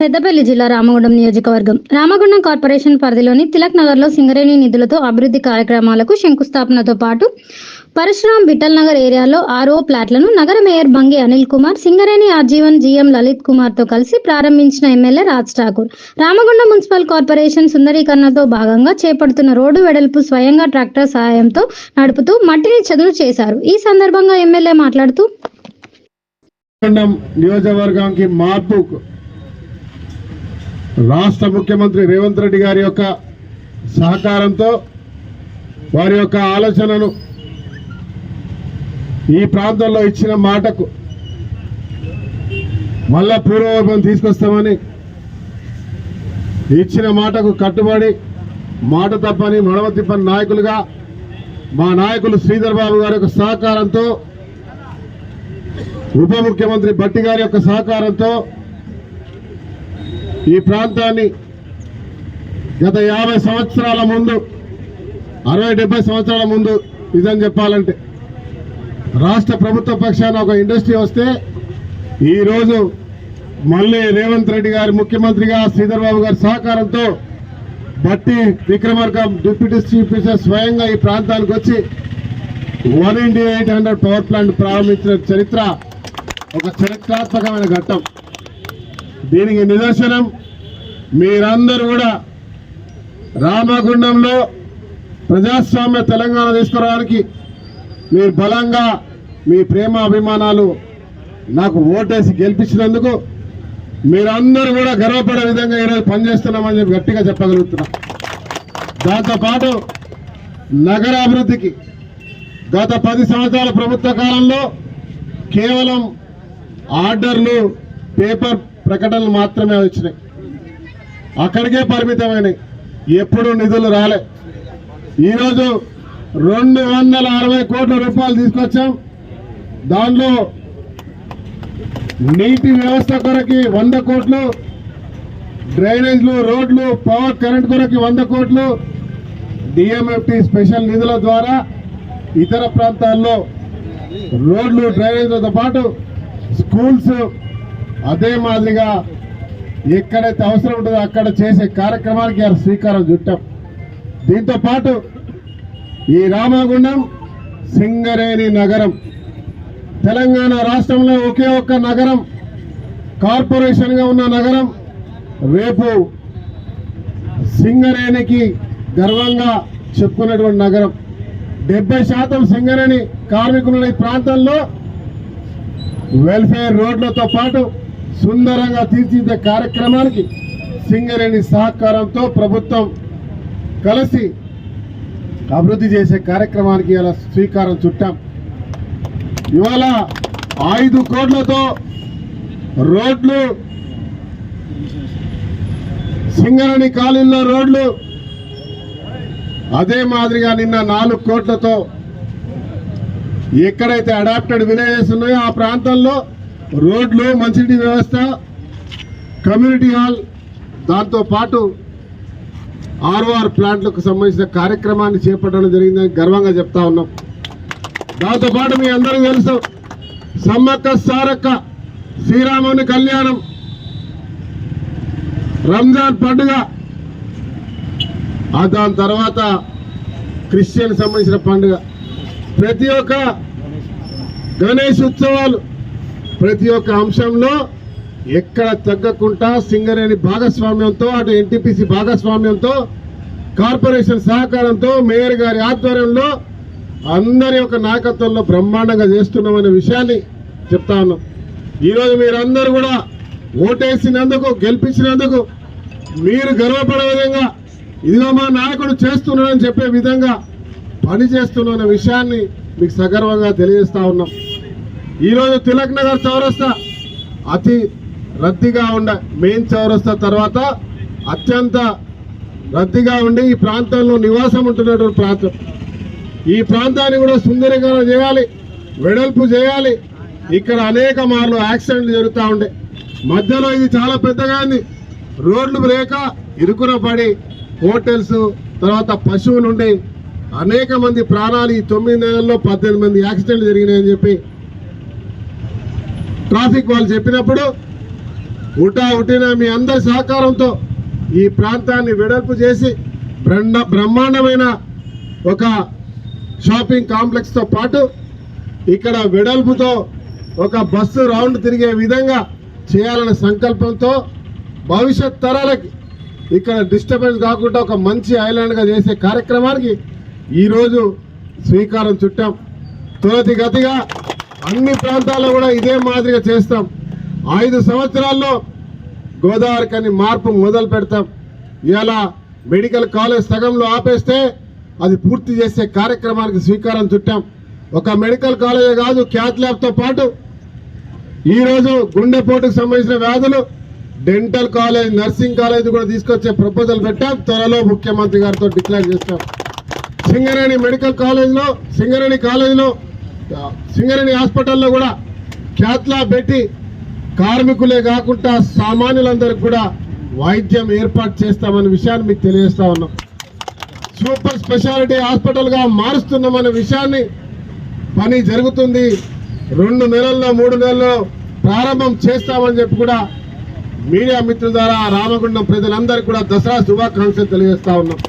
పెద్దపల్లి జిల్లా రామగుండం నియోజకవర్గం రామగుండం కార్పొరేషన్ పరిధిలోని తిలక్ నగర్లో సింగరేణి నిధులతో అభివృద్ధి కార్యక్రమాలకు శంకుస్థాపనతో పాటు పరశురాం విఠల్ నగర్ ఏరియాలో ఆర్ఓ ప్లాట్లను నగర mayor Bangi Anil Kumar, Singareni RG one GM Lalit Kumar తో కలిసి ప్రారంభించిన MLA Raj Thakur Ramagundam municipal corporation సుందరీకరణతో భాగంగా చేపడుతున్న రోడ్డు వెడల్పు స్వయంగా ట్రాక్టర్ సహాయంతో నడుపుతూ మట్టిని చదును చేశారు. ఈ సందర్భంగా ఎమ్మెల్యే మాట్లాడుతూ నియోజకవర్గానికి మార్పు రాష్ట్ర ముఖ్యమంత్రి రేవంత్ రెడ్డి గారి యొక్క సహకారంతో వారి యొక్క ఆలోచనను ఈ ప్రాంతంలో ఇచ్చిన మాటకు మళ్ళా పూర్వవైభవం తీసుకొస్తామని ఇచ్చిన మాటకు కట్టుబడి మాట తప్పని మడమ తిప్పని నాయకులుగా మా నాయకులు శ్రీధర్ బాబు గారి యొక్క సహకారంతో, ఉప ముఖ్యమంత్రి భట్టి గారి యొక్క సహకారంతో ఈ ప్రాంతాన్ని గత 50 సంవత్సరాల ముందు 60-70 సంవత్సరాల ముందు నిజం చెప్పాలంటే రాష్ట్ర ప్రభుత్వ పక్షాన ఒక ఇండస్ట్రీ వస్తే ఈరోజు మళ్ళీ రేవంత్ రెడ్డి గారి ముఖ్యమంత్రిగా శ్రీధర్ బాబు గారి సహకారంతో Bhatti Vikramarka deputy chief minister స్వయంగా ఈ ప్రాంతానికి వచ్చి 1:800 పవర్ ప్లాంట్ ప్రారంభించిన చరిత్ర ఒక చరిత్రాత్మకమైన ఘట్టం. దీనికి నిదర్శనం మీరందరూ కూడా రామగుండంలో ప్రజాస్వామ్య తెలంగాణ తీసుకురావడానికి మీరు బలంగా మీ ప్రేమ అభిమానాలు నాకు ఓటేసి గెలిపించినందుకు మీరందరూ కూడా గర్వపడే విధంగా ఈరోజు పనిచేస్తున్నామని చెప్పి గట్టిగా చెప్పగలుగుతున్నా. దాంతోపాటు నగర అభివృద్ధికి గత 10 సంవత్సరాల ప్రభుత్వ కాలంలో కేవలం ఆర్డర్లు, పేపర్ ప్రకటనలు మాత్రమే వచ్చినాయి, అక్కడికే పరిమితమైనవి, ఎప్పుడూ నిధులు రాలే. ఈరోజు 260 కోట్ల రూపాయలు తీసుకొచ్చాం. దానిలో నీటి వ్యవస్థ కొరకి 100 కోట్లు, డ్రైనేజ్లు, రోడ్లు, పవర్ కరెంట్ కొరకి 100 కోట్లు, డిఎంఎఫ్టి స్పెషల్ నిధుల ద్వారా ఇతర ప్రాంతాల్లో రోడ్లు, డ్రైనేజ్లతో పాటు స్కూల్స్, అదే మాదిరిగా ఎక్కడైతే అవసరం ఉంటుందో అక్కడ చేసే కార్యక్రమానికి శ్రీకారం చుట్టాం. దీంతో పాటు ఈ రామగుండం సింగరేణి నగరం తెలంగాణ రాష్ట్రంలో ఒకే ఒక్క నగరం, కార్పొరేషన్గా ఉన్న నగరం. రేపు సింగరేణికి గర్వంగా చెప్పుకున్నటువంటి నగరం. 70% సింగరేణి కార్మికులు ఈ ప్రాంతంలో వెల్ఫేర్ రోడ్లతో పాటు సుందరంగా తీర్చిదిద్దే కార్యక్రమానికి సింగరేణి సహకారంతో ప్రభుత్వం కలిసి అభివృద్ధి చేసే కార్యక్రమానికి ఇలా శ్రీకారం చుట్టాం. ఇవాళ 5 కోట్లతో రోడ్లు, సింగరేణి కాలనీలో రోడ్లు, అదే మాదిరిగా నిన్న 4 కోట్లతో ఎక్కడైతే అడాప్టెడ్ విలేజెస్ ఉన్నాయో ఆ ప్రాంతాల్లో రోడ్లు, మంచినీటి వ్యవస్థ, కమ్యూనిటీ హాల్, దాంతో పాటు ఆర్ఓఆర్ ప్లాంట్లకు సంబంధించిన కార్యక్రమాన్ని చేపట్టడం జరిగిందని గర్వంగా చెప్తా ఉన్నాం. దాంతోపాటు మీ అందరికీ తెలుసు సమ్మక్క సారక్క శ్రీరాముని కళ్యాణం, రంజాన్ పండుగ, దాని తర్వాత క్రిస్టియన్ సంబంధించిన పండుగ, ప్రతి ఒక్క గణేష్ ఉత్సవాలు, ప్రతి ఒక్క అంశంలో ఎక్కడ తగ్గకుండా సింగరేణి భాగస్వామ్యంతో, అటు ఎన్టీపీసీ భాగస్వామ్యంతో, కార్పొరేషన్ సహకారంతో, మేయర్ గారి ఆధ్వర్యంలో అందరి యొక్క నాయకత్వంలో బ్రహ్మాండంగా చేస్తున్నామనే విషయాన్ని చెప్తా ఉన్నాం. ఈరోజు మీరందరూ కూడా ఓటేసినందుకు, గెలిపించినందుకు మీరు గర్వపడే విధంగా ఇదిగో మా నాయకుడు చేస్తున్నాడని చెప్పే విధంగా పని చేస్తున్న విషయాన్ని మీకు సగర్వంగా తెలియజేస్తా ఉన్నాం. ఈరోజు తిలక్ నగర్ చౌరస్తా అతి రద్దీగా ఉండే మెయిన్ చౌరస్తా తర్వాత అత్యంత రద్దీగా ఉండి ఈ ప్రాంతంలో నివాసం ఉంటున్నటువంటి ప్రాంతం. ఈ ప్రాంతాన్ని కూడా సుందరీకరణ చేయాలి, వెడల్పు చేయాలి. ఇక్కడ అనేక మార్లు యాక్సిడెంట్లు జరుగుతూ ఉండే, మధ్యలో ఇది చాలా పెద్దగా ఉంది, రోడ్లు లేక ఇరుకున పడి హోటల్స్, తర్వాత పశువులు ఉండి అనేక మంది ప్రాణాలు ఈ 9 నెలల్లో 18 మంది యాక్సిడెంట్లు జరిగినాయని చెప్పి ట్రాఫిక్ వాళ్ళు చెప్పినప్పుడు ఉటిన మీ అందరి సహకారంతో ఈ ప్రాంతాన్ని వెడల్పు చేసి బ్రహ్మాండమైన ఒక షాపింగ్ కాంప్లెక్స్తో పాటు ఇక్కడ వెడల్పుతో ఒక బస్సు రౌండ్ తిరిగే విధంగా చేయాలనే సంకల్పంతో భవిష్యత్ తరాలకి ఇక్కడ డిస్టర్బెన్స్ కాకుండా ఒక మంచి ఐలాండ్గా చేసే కార్యక్రమానికి ఈరోజు శ్రీకారం చుట్టాం. త్వరితగతిగా అన్ని ప్రాంతాల్లో కూడా ఇదే మాదిరిగా చేస్తాం. 5 సంవత్సరాల్లో గోదావరికని మార్పు మొదలు పెడతాం. ఇలా మెడికల్ కాలేజ్ సగంలో ఆపేస్తే అది పూర్తి చేసే కార్యక్రమానికి శ్రీకారం చుట్టాం. ఒక మెడికల్ కాలేజే కాదు, క్యాత్ ల్యాబ్తో పాటు ఈరోజు గుండెపోటుకు సంబంధించిన వ్యాధులు, డెంటల్ కాలేజ్, నర్సింగ్ కాలేజ్ కూడా తీసుకొచ్చే ప్రపోజల్ పెట్టాం. త్వరలో ముఖ్యమంత్రి గారితో డిక్లేర్ చేస్తాం. సింగరేణి మెడికల్ కాలేజ్లో, సింగరేణి హాస్పిటల్లో కూడా క్యాత్ ల్యాబ్ పెట్టి కార్మికులే కాకుండా సామాన్యులందరికీ కూడా వైద్యం ఏర్పాటు చేస్తామనే విషయాన్ని మీకు తెలియజేస్తా ఉన్నాం. సూపర్ స్పెషాలిటీ హాస్పిటల్గా మారుస్తున్నామనే విషయాన్ని పని జరుగుతుంది. 2 నెలల్లో 3 నెలల్లో ప్రారంభం చేస్తామని చెప్పి కూడా మీడియా మిత్రుల ద్వారా రామగుండం ప్రజలందరికీ కూడా దసరా శుభాకాంక్షలు తెలియజేస్తా ఉన్నాం.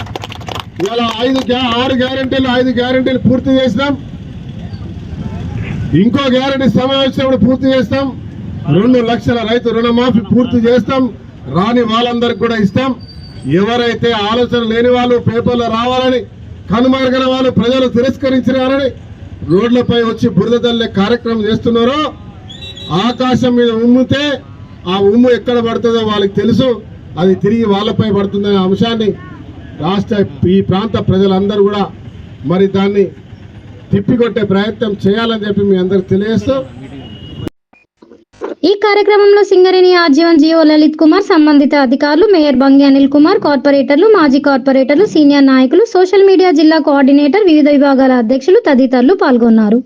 ఇవాళ 6 గ్యారెంటీలు పూర్తి చేసినాం. ఇంకో గ్యారెంటీ సమావేశం పూర్తి చేస్తాం. 2 లక్షల రైతు రుణమాఫీ పూర్తి చేస్తాం. రాని వాళ్ళందరికీ కూడా ఇస్తాం. ఎవరైతే ఆలోచన లేని వాళ్ళు, పేపర్లో రావాలని కనుమరుగైన వాళ్ళు, ప్రజలు తిరస్కరించినారని రోడ్లపై వచ్చి బురద తల్లే కార్యక్రమం చేస్తున్నారో, ఆకాశం మీద ఉమ్మితే ఆ ఉమ్ము ఎక్కడ పడుతుందో వాళ్ళకి తెలుసు. అది తిరిగి వాళ్ళపై పడుతుందనే అంశాన్ని ఈ ప్రాంత ప్రజలందరూ కూడా మరి దాన్ని తిప్పికొట్టే ప్రయత్నం చేయాలని చెప్పి మీ అందరికి తెలియజేస్తూ, ఈ కార్యక్రమంలో సింగరేణి ఆజీవన్ జియో లలిత్ కుమార్, సంబంధిత అధికారులు, మేయర్ బంగి అనిల్ కుమార్, కార్పొరేటర్లు, మాజీ కార్పొరేటర్లు, సీనియర్ నాయకులు, సోషల్ మీడియా జిల్లా కోఆర్డినేటర్, వివిధ విభాగాల అధ్యక్షులు తదితరులు పాల్గొన్నారు.